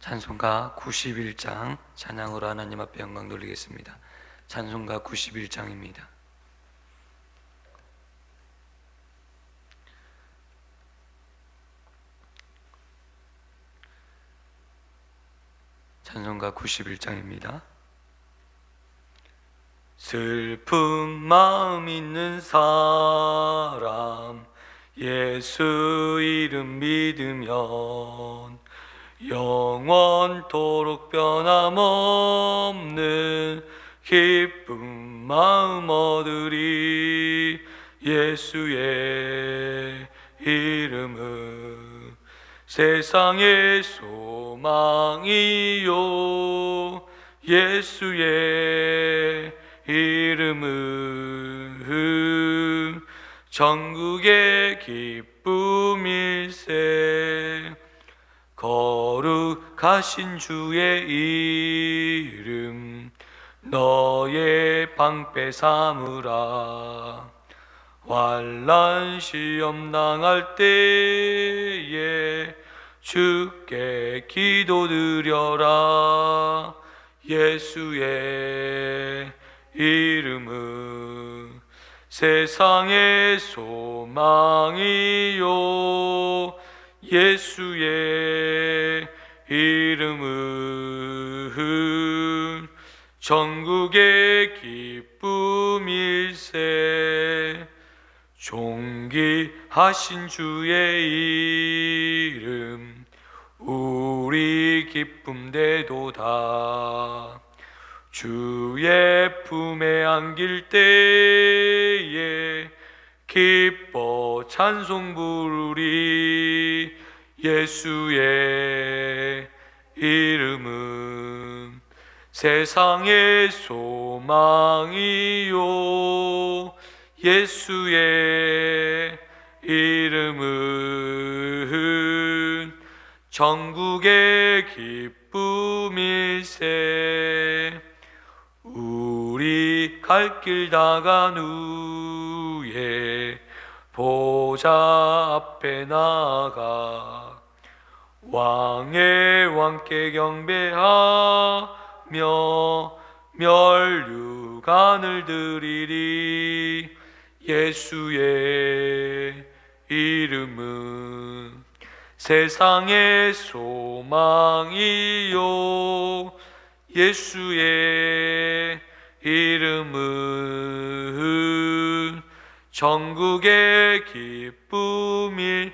찬송가 91장 찬양으로 하나님 앞에 영광 돌리겠습니다. 찬송가 91장입니다. 찬송가 91장입니다. 슬픈 마음 있는 사람 예수 이름 믿으면 영원토록 변함없는 기쁜 마음 얻으리. 예수의 이름은 세상의 소망이요 예수의 이름은 전국의 기쁨일세. 거룩하신 주의 이름 너의 방패 삼으라. 환난 시험 당할 때에 주께 기도드려라. 예수의 이름은 세상의 소망이요 예수의 이름은 전국의 기쁨일세. 존귀하신 주의 이름 우리 기쁨 되도다. 주의 품에 안길 때에 기뻐 찬송 부르리. 예수의 이름은 세상의 소망이요 예수의 이름은 전국의 기쁨일세. 우리 갈 길 다간 후에 보좌 앞에 나가 왕의 왕께 경배하며 면류관을 드리리. 예수의 이름은 세상의 소망이요 예수의 이름은 전국의 기쁨일세.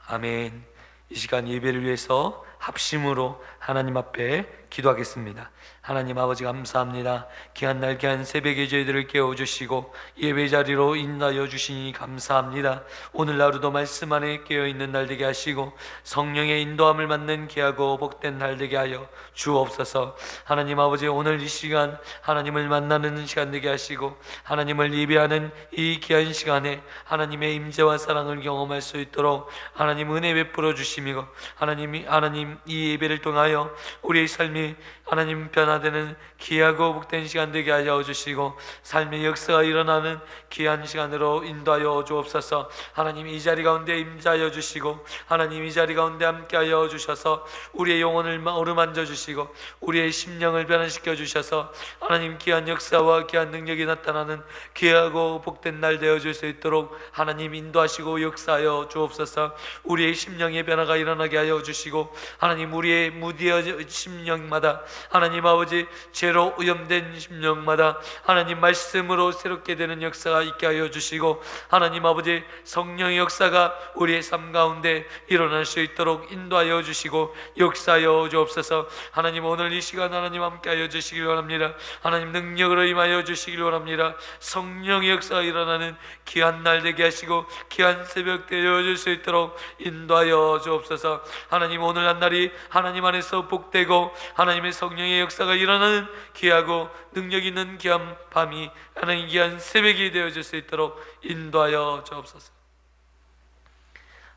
아멘. 이 시간 예배를 위해서 합심으로 하나님 앞에 기도하겠습니다. 하나님 아버지 감사합니다. 귀한 날 귀한 새벽에 저희들을 깨워주시고 예배 자리로 인도하여 주시니 감사합니다. 오늘 하루도 말씀 안에 깨어있는 날 되게 하시고 성령의 인도함을 받는 귀하고 복된 날 되게 하여 주옵소서. 하나님 아버지 오늘 이 시간 하나님을 만나는 시간 되게 하시고 하나님을 예배하는 이 귀한 시간에 하나님의 임재와 사랑을 경험할 수 있도록 하나님 은혜 베풀어 주시며 하나님 이 예배를 통하여 우리의 삶이 하나님 변화되는 귀하고 복된 시간 되게 하여 주시고 삶의 역사가 일어나는 귀한 시간으로 인도하여 주옵소서. 하나님 이 자리 가운데 임재하여 주시고 하나님 이 자리 가운데 함께하여 주셔서 우리의 영혼을 어루만져 주시고 우리의 심령을 변화시켜 주셔서 하나님 귀한 역사와 귀한 능력이 나타나는 귀하고 복된 날 되어줄 수 있도록 하나님 인도하시고 역사하여 주옵소서. 우리의 심령의 변화가 일어나게 하여 주시고 하나님 우리의 무디어진 심령마다 하나님 아버지 죄로 오염된 심령마다 하나님 말씀으로 새롭게 되는 역사가 있게 하여 주시고 하나님 아버지 성령의 역사가 우리의 삶 가운데 일어날 수 있도록 인도하여 주시고 역사하여 주옵소서. 하나님 오늘 이 시간 하나님 함께 하여 주시길 원합니다. 하나님 능력으로 임하여 주시길 원합니다. 성령의 역사가 일어나는 귀한 날 되게 하시고 귀한 새벽 되어줄 수 있도록 인도하여 주옵소서. 하나님 오늘 한 날이 하나님 안에서 복되고 하나님의 성령의 역사가 일어나는 귀하고 능력 있는 귀한 밤이 하나님 귀한 새벽이 되어질 수 있도록 인도하여 주옵소서.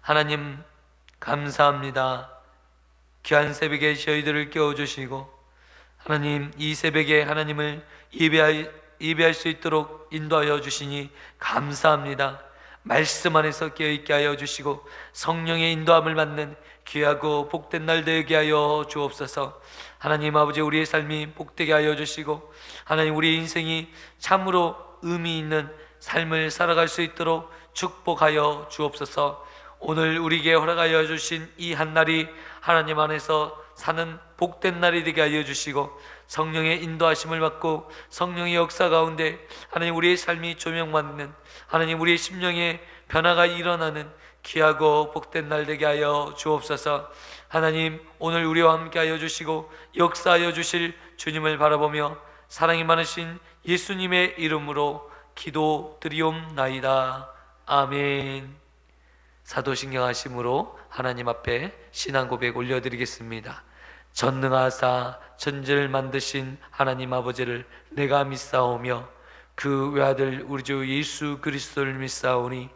하나님 감사합니다. 귀한 새벽에 저희들을 깨워주시고 하나님 이 새벽에 하나님을 예배할 수 있도록 인도하여 주시니 감사합니다. 말씀 안에서 깨어있게 하여 주시고 성령의 인도함을 받는 귀하고 복된 날 되게 하여 주옵소서. 하나님 아버지, 우리의 삶이 복되게 하여 주시고 하나님 우리의 인생이 참으로 의미 있는 삶을 살아갈 수 있도록 축복하여 주옵소서. 오늘 우리에게 허락하여 주신 이 한 날이 하나님 안에서 사는 복된 날이 되게 하여 주시고 성령의 인도하심을 받고 성령의 역사 가운데 하나님 우리의 삶이 조명받는, 하나님 우리의 심령에 변화가 일어나는 귀하고 복된 날 되게 하여 주옵소서. 하나님 오늘 우리와 함께 하여 주시고 역사하여 주실 주님을 바라보며 사랑이 많으신 예수님의 이름으로 기도드리옵나이다. 아멘. 사도신경하심으로 하나님 앞에 신앙 고백 올려드리겠습니다. 전능하사 천지를 만드신 하나님 아버지를 내가 믿사오며 그 외아들 우리 주 예수 그리스도를 믿사오니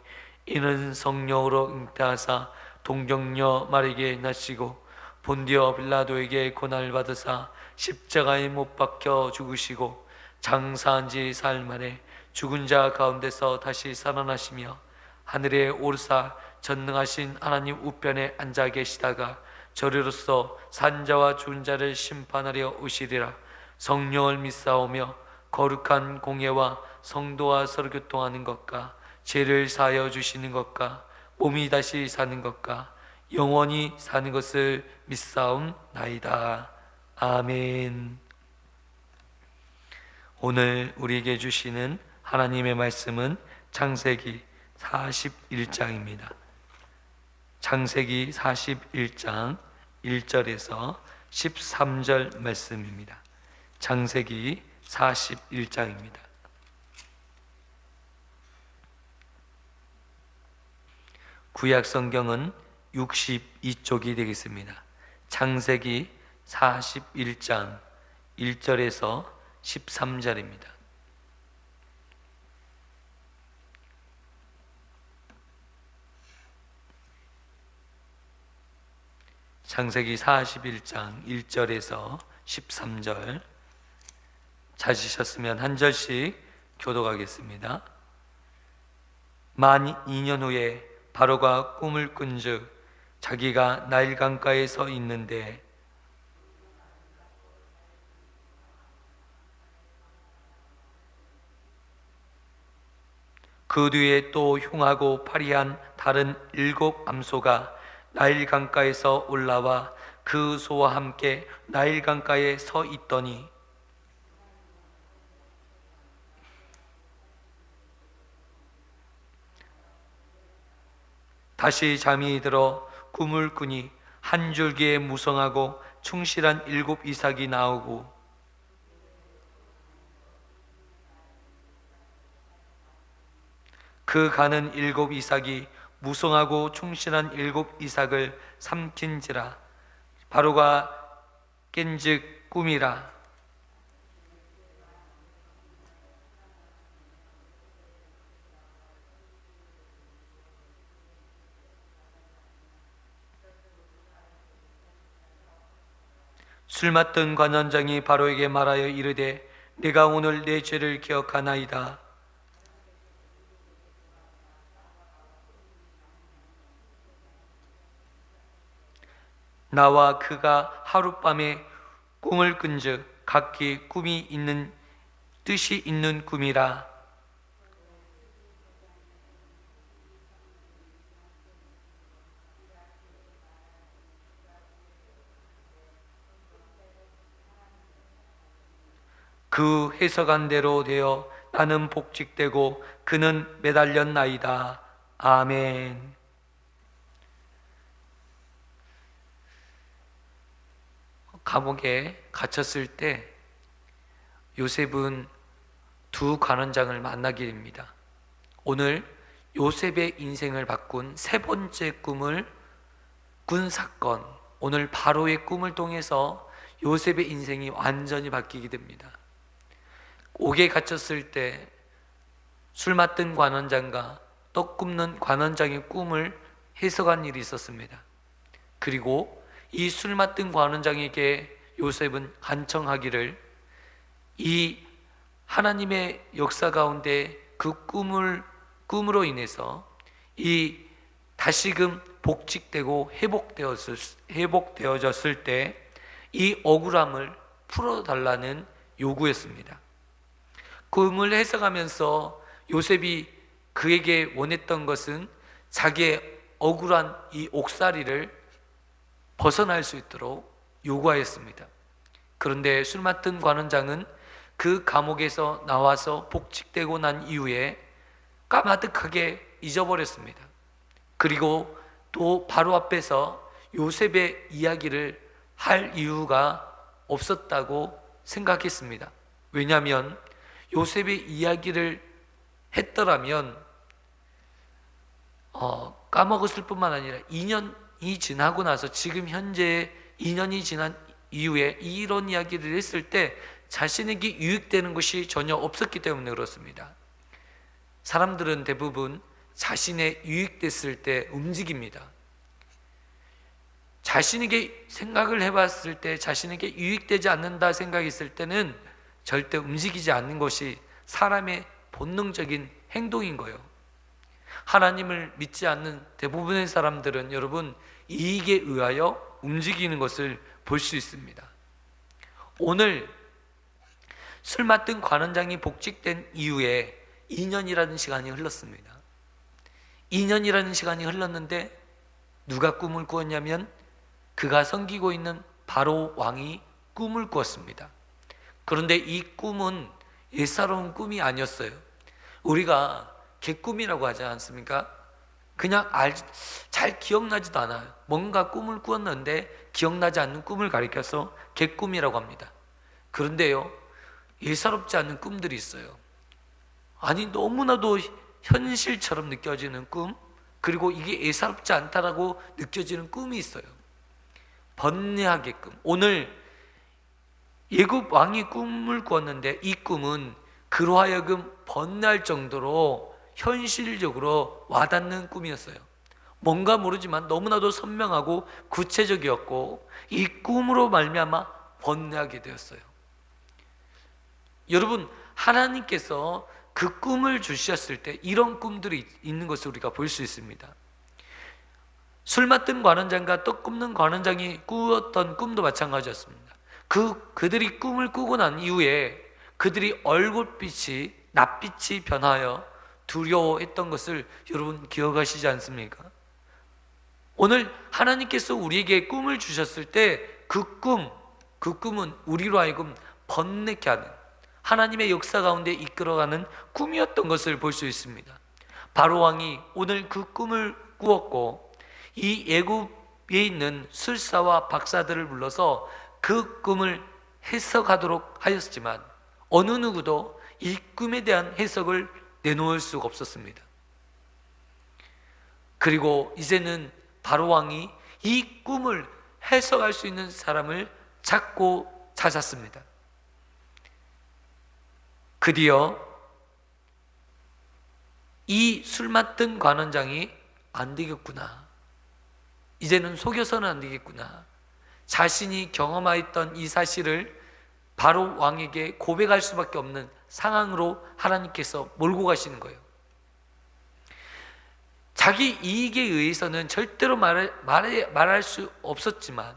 이는 성령으로 잉태하사 동정녀 마리에게 나시고 본디오 빌라도에게 고난을 받으사 십자가에 못 박혀 죽으시고 장사한 지 사흘 만에 죽은 자 가운데서 다시 살아나시며 하늘에 오르사 전능하신 하나님 우편에 앉아 계시다가 저리로서 산자와 죽은 자를 심판하려 오시리라. 성령을 믿사오며 거룩한 공예와 성도와 서로 교통하는 것과 죄를 사하여 주시는 것과 몸이 다시 사는 것과 영원히 사는 것을 믿사옵나이다. 아멘. 오늘 우리에게 주시는 하나님의 말씀은 창세기 41장입니다. 창세기 41장 1절에서 13절 말씀입니다. 창세기 41장입니다. 구약 성경은 62쪽이 되겠습니다. 창세기 41장 1절에서 13절입니다. 창세기 41장 1절에서 13절 찾으셨으면 한 절씩 교독하겠습니다. 만 2년 후에 바로가 꿈을 꾼즉 자기가 나일 강가에 서 있는데 그 뒤에 또 흉하고 파리한 다른 7 암소가 나일 강가에서 올라와 그 소와 함께 나일 강가에 서 있더니 다시 잠이 들어 꿈을 꾸니 한 줄기에 무성하고 충실한 7 이삭이 나오고 그 가는 7 이삭이 무성하고 충실한 7 이삭을 삼킨지라. 바로가 깬즉 꿈이라. 술 맡은 관원장이 바로에게 말하여 이르되 내가 오늘 내 죄를 기억하나이다. 나와 그가 하룻밤에 꿈을 꾼즉 각기 꿈이 있는 뜻이 있는 꿈이라. 그 해석한 대로 되어 나는 복직되고 그는 매달렸나이다. 아멘. 감옥에 갇혔을 때 요셉은 2 관원장을 만나게 됩니다. 오늘 요셉의 인생을 바꾼 3번째 꿈을 꾼 사건, 오늘 바로의 꿈을 통해서 요셉의 인생이 완전히 바뀌게 됩니다. 옥에 갇혔을 때 술 맡은 관원장과 떡 굽는 관원장의 꿈을 해석한 일이 있었습니다. 그리고 이 술 맡은 관원장에게 요셉은 간청하기를 이 하나님의 역사 가운데 그 꿈으로 인해서 이 다시금 복직되고 회복되어졌을 때 이 억울함을 풀어달라는 요구였습니다. 꿈을 해석하면서 요셉이 그에게 원했던 것은 자기의 억울한 이 옥살이를 벗어날 수 있도록 요구하였습니다. 그런데 술 맡은 관원장은 그 감옥에서 나와서 복직되고 난 이후에 까마득하게 잊어버렸습니다. 그리고 또 바로 앞에서 요셉의 이야기를 할 이유가 없었다고 생각했습니다. 왜냐하면 요셉의 이야기를 했더라면 까먹었을 뿐만 아니라 2년이 지나고 나서 지금 현재 2년이 지난 이후에 이런 이야기를 했을 때 자신에게 유익되는 것이 전혀 없었기 때문에 그렇습니다. 사람들은 대부분 자신의 유익됐을 때 움직입니다. 자신에게 생각을 해봤을 때 자신에게 유익되지 않는다 생각했을 때는 절대 움직이지 않는 것이 사람의 본능적인 행동인 거예요. 하나님을 믿지 않는 대부분의 사람들은 여러분 이익에 의하여 움직이는 것을 볼 수 있습니다. 오늘 술 맡은 관원장이 복직된 이후에 2년이라는 시간이 흘렀습니다. 2년이라는 시간이 흘렀는데 누가 꿈을 꾸었냐면 그가 섬기고 있는 바로 왕이 꿈을 꾸었습니다. 그런데 이 꿈은 예사로운 꿈이 아니었어요. 우리가 개꿈이라고 하지 않습니까? 그냥 잘 기억나지도 않아요. 뭔가 꿈을 꾸었는데 기억나지 않는 꿈을 가리켜서 개꿈이라고 합니다. 그런데요, 예사롭지 않은 꿈들이 있어요. 아니 너무나도 현실처럼 느껴지는 꿈, 그리고 이게 예사롭지 않다라고 느껴지는 꿈이 있어요. 번뇌하게끔. 오늘 예굽 왕이 꿈을 꾸었는데 이 꿈은 그로 하여금 번뇌할 정도로 현실적으로 와닿는 꿈이었어요. 뭔가 모르지만 너무나도 선명하고 구체적이었고 이 꿈으로 말미암아 번뇌하게 되었어요. 여러분, 하나님께서 그 꿈을 주셨을 때 이런 꿈들이 있는 것을 우리가 볼 수 있습니다. 술 맡은 관원장과 떡 굽는 관원장이 꾸었던 꿈도 마찬가지였습니다. 그들이 꿈을 꾸고 난 이후에 그들이 얼굴빛이 낯빛이 변하여 두려워했던 것을 여러분 기억하시지 않습니까? 오늘 하나님께서 우리에게 꿈을 주셨을 때 그 꿈은 우리로 하여금 번뇌케 하는 하나님의 역사 가운데 이끌어가는 꿈이었던 것을 볼 수 있습니다. 바로 왕이 오늘 그 꿈을 꾸었고 이 애굽에 있는 술사와 박사들을 불러서 그 꿈을 해석하도록 하였지만 어느 누구도 이 꿈에 대한 해석을 내놓을 수가 없었습니다. 그리고 이제는 바로 왕이 이 꿈을 해석할 수 있는 사람을 찾고 찾았습니다. 드디어 이 술 맡은 관원장이 안 되겠구나, 이제는 속여서는 안 되겠구나, 자신이 경험하였던 이 사실을 바로 왕에게 고백할 수밖에 없는 상황으로 하나님께서 몰고 가시는 거예요. 자기 이익에 의해서는 절대로 말할 수 없었지만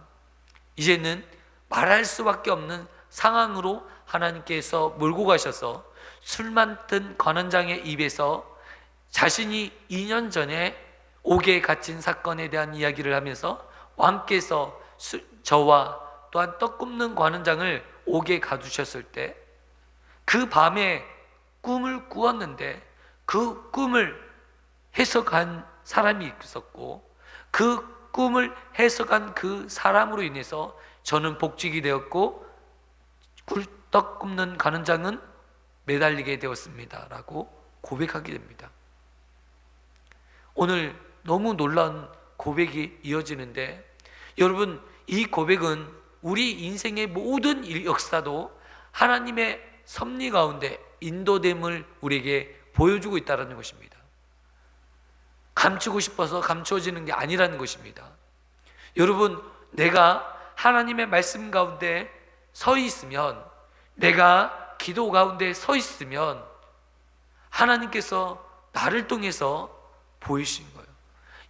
이제는 말할 수밖에 없는 상황으로 하나님께서 몰고 가셔서 술 맡은 관원장의 입에서 자신이 2년 전에 옥에 갇힌 사건에 대한 이야기를 하면서 왕께서 저와 또한 떡 굽는 관원장을 옥에 가두셨을 때 그 밤에 꿈을 꾸었는데 그 꿈을 해석한 사람이 있었고 그 꿈을 해석한 그 사람으로 인해서 저는 복직이 되었고 꿀떡 굽는 관원장은 매달리게 되었습니다 라고 고백하게 됩니다. 오늘 너무 놀라운 고백이 이어지는데 여러분, 이 고백은 우리 인생의 모든 역사도 하나님의 섭리 가운데 인도됨을 우리에게 보여주고 있다는 것입니다. 감추고 싶어서 감추어지는 게 아니라는 것입니다. 여러분, 내가 하나님의 말씀 가운데 서 있으면, 내가 기도 가운데 서 있으면 하나님께서 나를 통해서 보이신 거예요.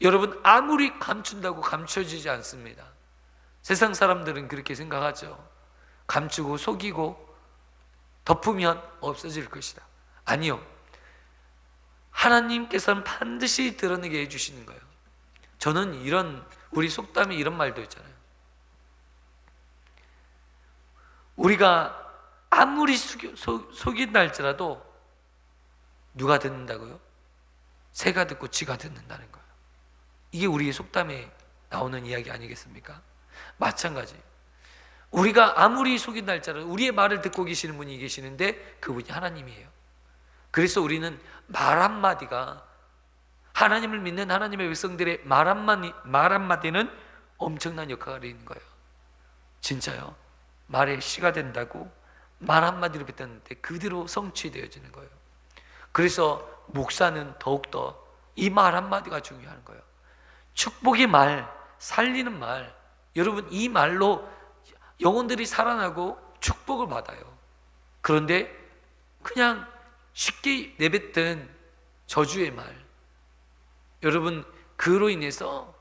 여러분, 아무리 감춘다고 감춰지지 않습니다. 세상 사람들은 그렇게 생각하죠. 감추고 속이고 덮으면 없어질 것이다. 아니요, 하나님께서는 반드시 드러내게 해주시는 거예요. 저는 우리 속담에 이런 말도 있잖아요. 우리가 아무리 속인다 할지라도 누가 듣는다고요? 새가 듣고 쥐가 듣는다는 거예요. 이게 우리의 속담에 나오는 이야기 아니겠습니까? 마찬가지, 우리가 아무리 속인다 할지라도 우리의 말을 듣고 계시는 분이 계시는데 그분이 하나님이에요. 그래서 우리는 말 한마디가, 하나님을 믿는 하나님의 백성들의 말 한마디는 엄청난 역할이 있는 거예요. 진짜요. 말에 씨가 된다고 말 한마디로 뱉었는데 그대로 성취되어지는 거예요. 그래서 목사는 더욱더 이 말 한마디가 중요한 거예요. 축복의 말, 살리는 말, 여러분, 이 말로 영혼들이 살아나고 축복을 받아요. 그런데 그냥 쉽게 내뱉던 저주의 말, 여러분, 그로 인해서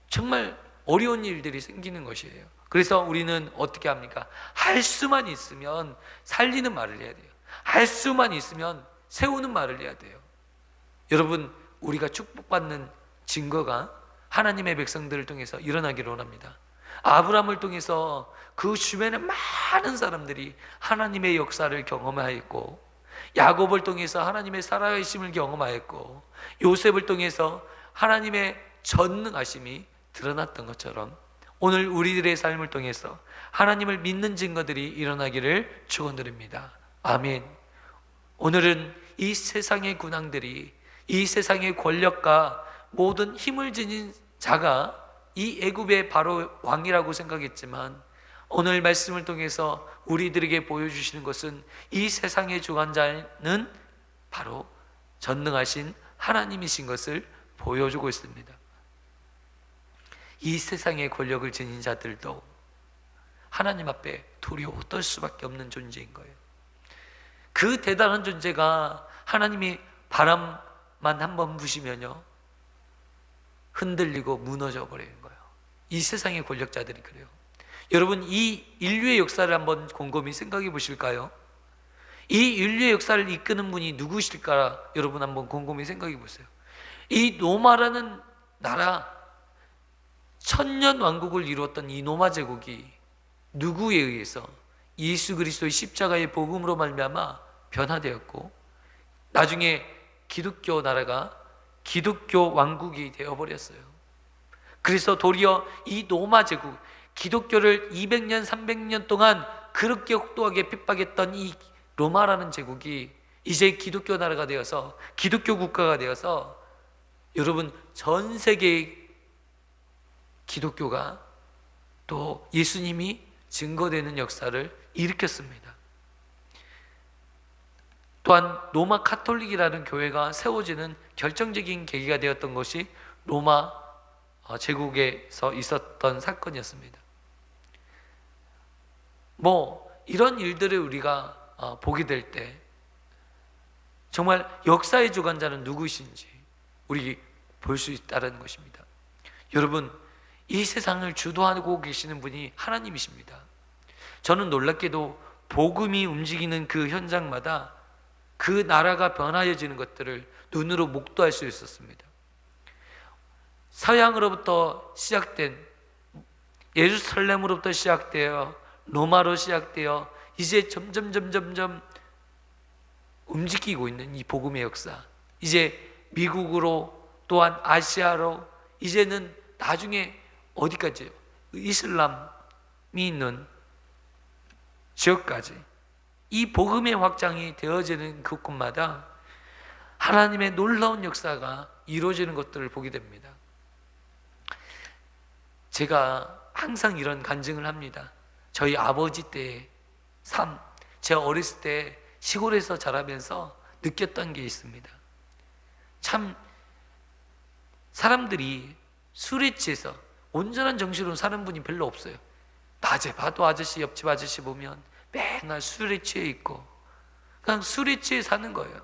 정말 어려운 일들이 생기는 것이에요. 그래서 우리는 어떻게 합니까? 할 수만 있으면 살리는 말을 해야 돼요. 할 수만 있으면 세우는 말을 해야 돼요. 여러분, 우리가 축복받는 증거가 하나님의 백성들을 통해서 일어나기를 원합니다. 아브라함을 통해서 그 주변에 많은 사람들이 하나님의 역사를 경험하였고, 야곱을 통해서 하나님의 살아계심을 경험하였고, 요셉을 통해서 하나님의 전능하심이 드러났던 것처럼 오늘 우리들의 삶을 통해서 하나님을 믿는 증거들이 일어나기를 축원드립니다. 아멘. 오늘은 이 세상의 군왕들이, 이 세상의 권력과 모든 힘을 지닌 자가 이 애굽의 바로 왕이라고 생각했지만, 오늘 말씀을 통해서 우리들에게 보여주시는 것은 이 세상의 주관자는 바로 전능하신 하나님이신 것을 보여주고 있습니다. 이 세상의 권력을 지닌 자들도 하나님 앞에 두려워 떨 수밖에 없는 존재인 거예요. 그 대단한 존재가 하나님이 바람만 한번 부시면요, 흔들리고 무너져 버리는 거예요. 이 세상의 권력자들이 그래요. 여러분, 이 인류의 역사를 한번 곰곰이 생각해 보실까요? 이 인류의 역사를 이끄는 분이 누구실까? 여러분 한번 곰곰이 생각해 보세요. 이 로마라는 나라, 천년 왕국을 이루었던 이 로마 제국이 누구에 의해서? 예수 그리스도의 십자가의 복음으로 말미암아 변화되었고, 나중에 기독교 나라가 기독교 왕국이 되어버렸어요. 그래서 도리어 이 로마 제국, 기독교를 200년, 300년 동안 그렇게 혹독하게 핍박했던 이 로마라는 제국이 이제 기독교 나라가 되어서, 기독교 국가가 되어서, 여러분, 전 세계의 기독교가 또 예수님이 증거되는 역사를 일으켰습니다. 또한 로마 카톨릭이라는 교회가 세워지는 결정적인 계기가 되었던 것이 로마 제국에서 있었던 사건이었습니다. 이런 일들을 우리가 보게 될 때 정말 역사의 주관자는 누구이신지 우리 볼 수 있다는 것입니다. 여러분, 이 세상을 주도하고 계시는 분이 하나님이십니다. 저는 놀랍게도 복음이 움직이는 그 현장마다 그 나라가 변화해지는 것들을 눈으로 목도할 수 있었습니다. 서양으로부터 시작된, 예루살렘으로부터 시작되어 로마로 시작되어 이제 점점 움직이고 있는 이 복음의 역사, 이제 미국으로, 또한 아시아로, 이제는 나중에 어디까지요? 이슬람이 있는 지역까지 이 복음의 확장이 되어지는 그곳마다 하나님의 놀라운 역사가 이루어지는 것들을 보게 됩니다. 제가 항상 이런 간증을 합니다. 저희 아버지 때의 삶, 제가 어렸을 때 시골에서 자라면서 느꼈던 게 있습니다. 참 사람들이 술에 취해서 온전한 정신으로 사는 분이 별로 없어요. 낮에 봐도 아저씨, 옆집 아저씨 보면 맨날 술에 취해 있고 그냥 술에 취해 사는 거예요.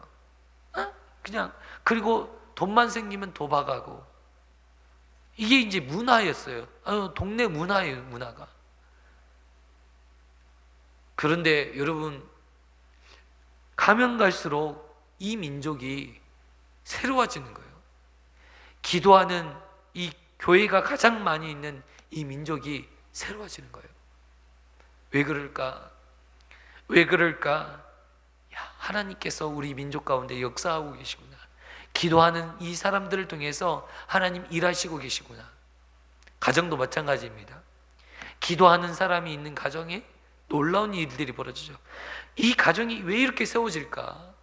그냥. 그리고 돈만 생기면 도박하고, 이게 이제 문화였어요. 동네 문화예요, 문화가. 그런데 여러분, 가면 갈수록 이 민족이 새로워지는 거예요. 기도하는 이 교회가 가장 많이 있는 이 민족이 새로워지는 거예요. 왜 그럴까? 왜 그럴까? 하나님께서 우리 민족 가운데 역사하고 계시구나. 기도하는 이 사람들을 통해서 하나님 일하시고 계시구나. 가정도 마찬가지입니다. 기도하는 사람이 있는 가정에 놀라운 일들이 벌어지죠. 이 가정이 왜 이렇게 세워질까?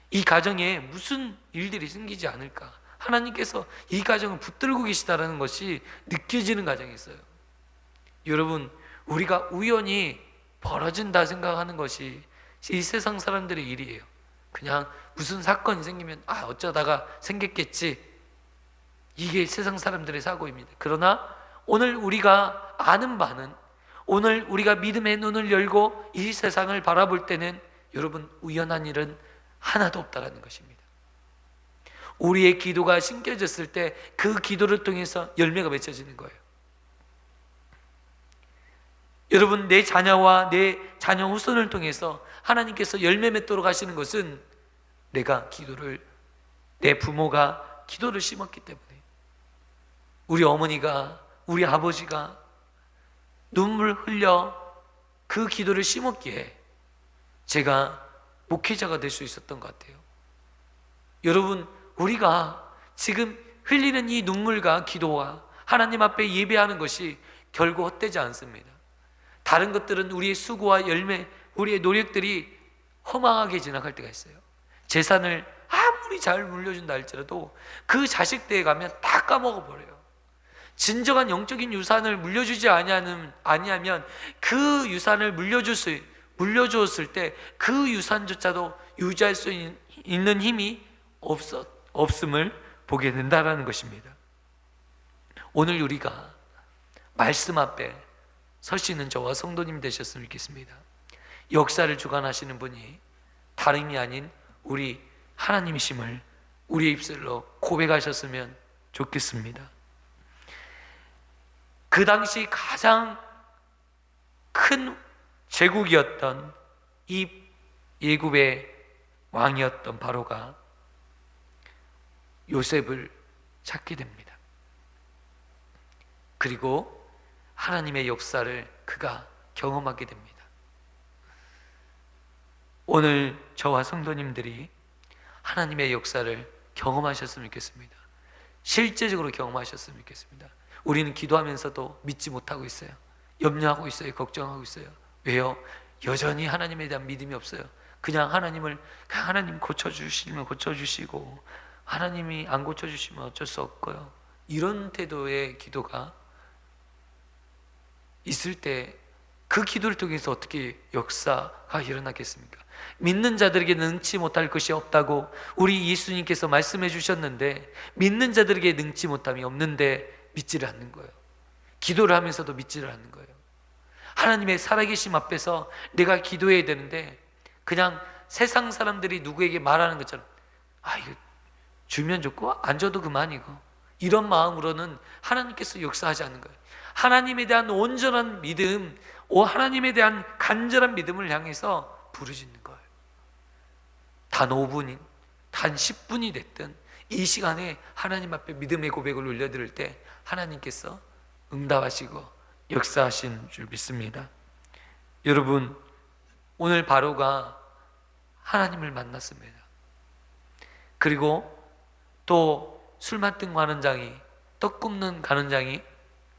이 가정에 무슨 일들이 생기지 않을까? 하나님께서 이 가정을 붙들고 계시다는 것이 느껴지는 가정이 있어요. 여러분, 우리가 우연히 벌어진다 생각하는 것이 이 세상 사람들의 일이에요. 그냥 무슨 사건이 생기면 어쩌다가 생겼겠지, 이게 세상 사람들의 사고입니다. 그러나 오늘 우리가 아는 바는, 오늘 우리가 믿음의 눈을 열고 이 세상을 바라볼 때는 여러분, 우연한 일은 하나도 없다라는 것입니다. 우리의 기도가 심겨졌을 때 그 기도를 통해서 열매가 맺혀지는 거예요. 여러분, 내 자녀와 내 자녀 후손을 통해서 하나님께서 열매 맺도록 하시는 것은 내 부모가 기도를 심었기 때문에, 우리 어머니가, 우리 아버지가 눈물 흘려 그 기도를 심었기에 제가 목회자가 될 수 있었던 것 같아요. 여러분, 우리가 지금 흘리는 이 눈물과 기도와 하나님 앞에 예배하는 것이 결국 헛되지 않습니다. 다른 것들은 우리의 수고와 열매, 우리의 노력들이 허망하게 지나갈 때가 있어요. 재산을 아무리 잘 물려준다 할지라도 그 자식 때에 가면 다 까먹어버려요. 진정한 영적인 유산을 물려주지 아니하면 그 유산을 물려주었을 때 그 유산조차도 유지할 수 있는 힘이 없음을 보게 된다는 것입니다. 오늘 우리가 말씀 앞에 설 수 있는 저와 성도님 되셨으면 좋겠습니다. 역사를 주관하시는 분이 다름이 아닌 우리 하나님이심을 우리의 입술로 고백하셨으면 좋겠습니다. 그 당시 가장 큰 제국이었던 이 애굽의 왕이었던 바로가 요셉을 찾게 됩니다. 그리고 하나님의 역사를 그가 경험하게 됩니다. 오늘 저와 성도님들이 하나님의 역사를 경험하셨으면 좋겠습니다. 실제적으로 경험하셨으면 좋겠습니다. 우리는 기도하면서도 믿지 못하고 있어요. 염려하고 있어요. 걱정하고 있어요. 왜요? 여전히 하나님에 대한 믿음이 없어요. 그냥 하나님 고쳐주시면 고쳐주시고, 하나님이 안 고쳐주시면 어쩔 수 없고요. 이런 태도의 기도가 있을 때 그 기도를 통해서 어떻게 역사가 일어나겠습니까? 믿는 자들에게 능치 못할 것이 없다고 우리 예수님께서 말씀해 주셨는데, 믿는 자들에게 능치 못함이 없는데 믿지를 않는 거예요. 기도를 하면서도 믿지를 않는 거예요. 하나님의 살아계심 앞에서 내가 기도해야 되는데 그냥 세상 사람들이 누구에게 말하는 것처럼 이거 주면 좋고 안 줘도 그만이고, 이런 마음으로는 하나님께서 역사하지 않는 거예요. 하나님에 대한 온전한 믿음, 하나님에 대한 간절한 믿음을 향해서 부르짖는 거예요. 단 5분인, 단 10분이 됐든 이 시간에 하나님 앞에 믿음의 고백을 올려드릴 때 하나님께서 응답하시고 역사하신 줄 믿습니다. 여러분, 오늘 바로가 하나님을 만났습니다. 그리고 또 술 맡은 관원장이, 떡 굽는 관원장이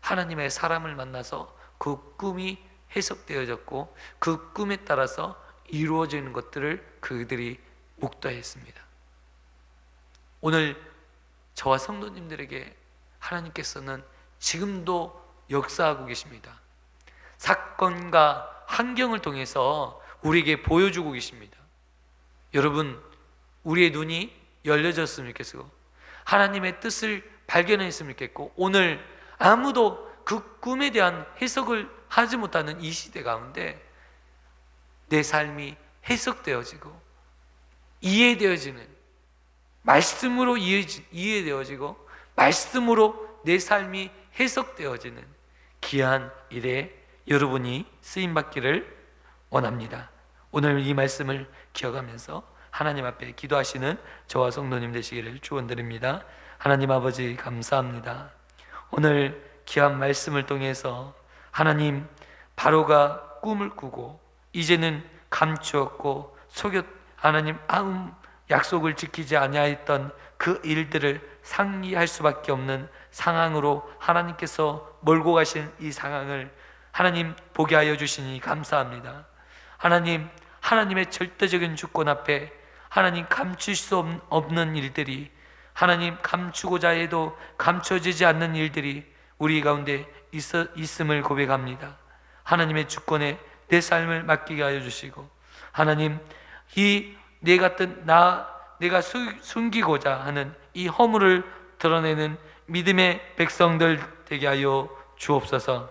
하나님의 사람을 만나서 그 꿈이 해석되어졌고 그 꿈에 따라서 이루어지는 것들을 그들이 목도했습니다. 오늘 저와 성도님들에게 하나님께서는 지금도 역사하고 계십니다. 사건과 환경을 통해서 우리에게 보여주고 계십니다. 여러분, 우리의 눈이 열려졌으면 좋겠고 하나님의 뜻을 발견했으면 좋겠고, 오늘 아무도 그 꿈에 대한 해석을 하지 못하는 이 시대 가운데 내 삶이 해석되어지고 이해되어지는, 말씀으로 이해되어지고 말씀으로 내 삶이 해석되어지는 귀한 일에 여러분이 쓰임받기를 원합니다. 오늘 이 말씀을 기억하면서 하나님 앞에 기도하시는 저와 성도님 되시기를 축원드립니다. 하나님 아버지 감사합니다. 오늘 귀한 말씀을 통해서 하나님, 바로가 꿈을 꾸고 이제는 감추었고 하나님 약속을 지키지 아니하였던 그 일들을 상기할 수밖에 없는 상황으로 하나님께서 몰고 가신 이 상황을 하나님 보게 하여 주시니 감사합니다. 하나님, 하나님의 절대적인 주권 앞에 하나님 감출 수 없는 일들이, 하나님 감추고자 해도 감춰지지 않는 일들이 우리 가운데 있음을 고백합니다. 하나님의 주권에 내 삶을 맡기게 하여 주시고, 하나님, 내가 숨기고자 하는 이 허물을 드러내는 믿음의 백성들 되게 하여 주옵소서.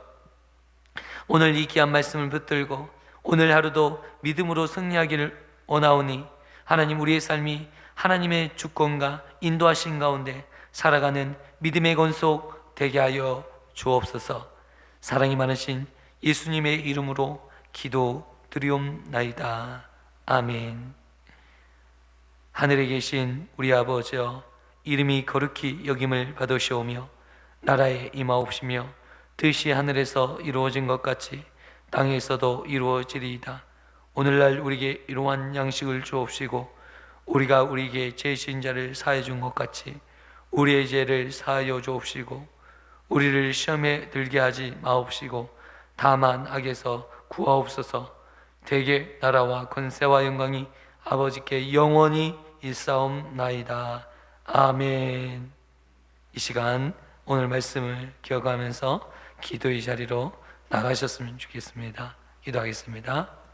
오늘 이 귀한 말씀을 붙들고 오늘 하루도 믿음으로 승리하기를 원하오니 하나님, 우리의 삶이 하나님의 주권과 인도하신 가운데 살아가는 믿음의 권속 되게 하여 주옵소서. 사랑이 많으신 예수님의 이름으로 기도드리옵나이다. 아멘. 하늘에 계신 우리 아버지여, 이름이 거룩히 여김을 받으시오며 나라에 임하옵시며 뜻이 하늘에서 이루어진 것 같이 땅에서도 이루어지리이다. 오늘날 우리에게 이러한 양식을 주옵시고 우리가 우리에게 죄 지은 자를 사하여 준 것 같이 우리의 죄를 사하여 주옵시고 우리를 시험에 들게 하지 마옵시고 다만 악에서 구하옵소서. 대개 나라와 권세와 영광이 아버지께 영원히 일사옵나이다. 아멘. 이 시간 오늘 말씀을 기억하면서 기도의 자리로 나가셨으면 좋겠습니다. 기도하겠습니다.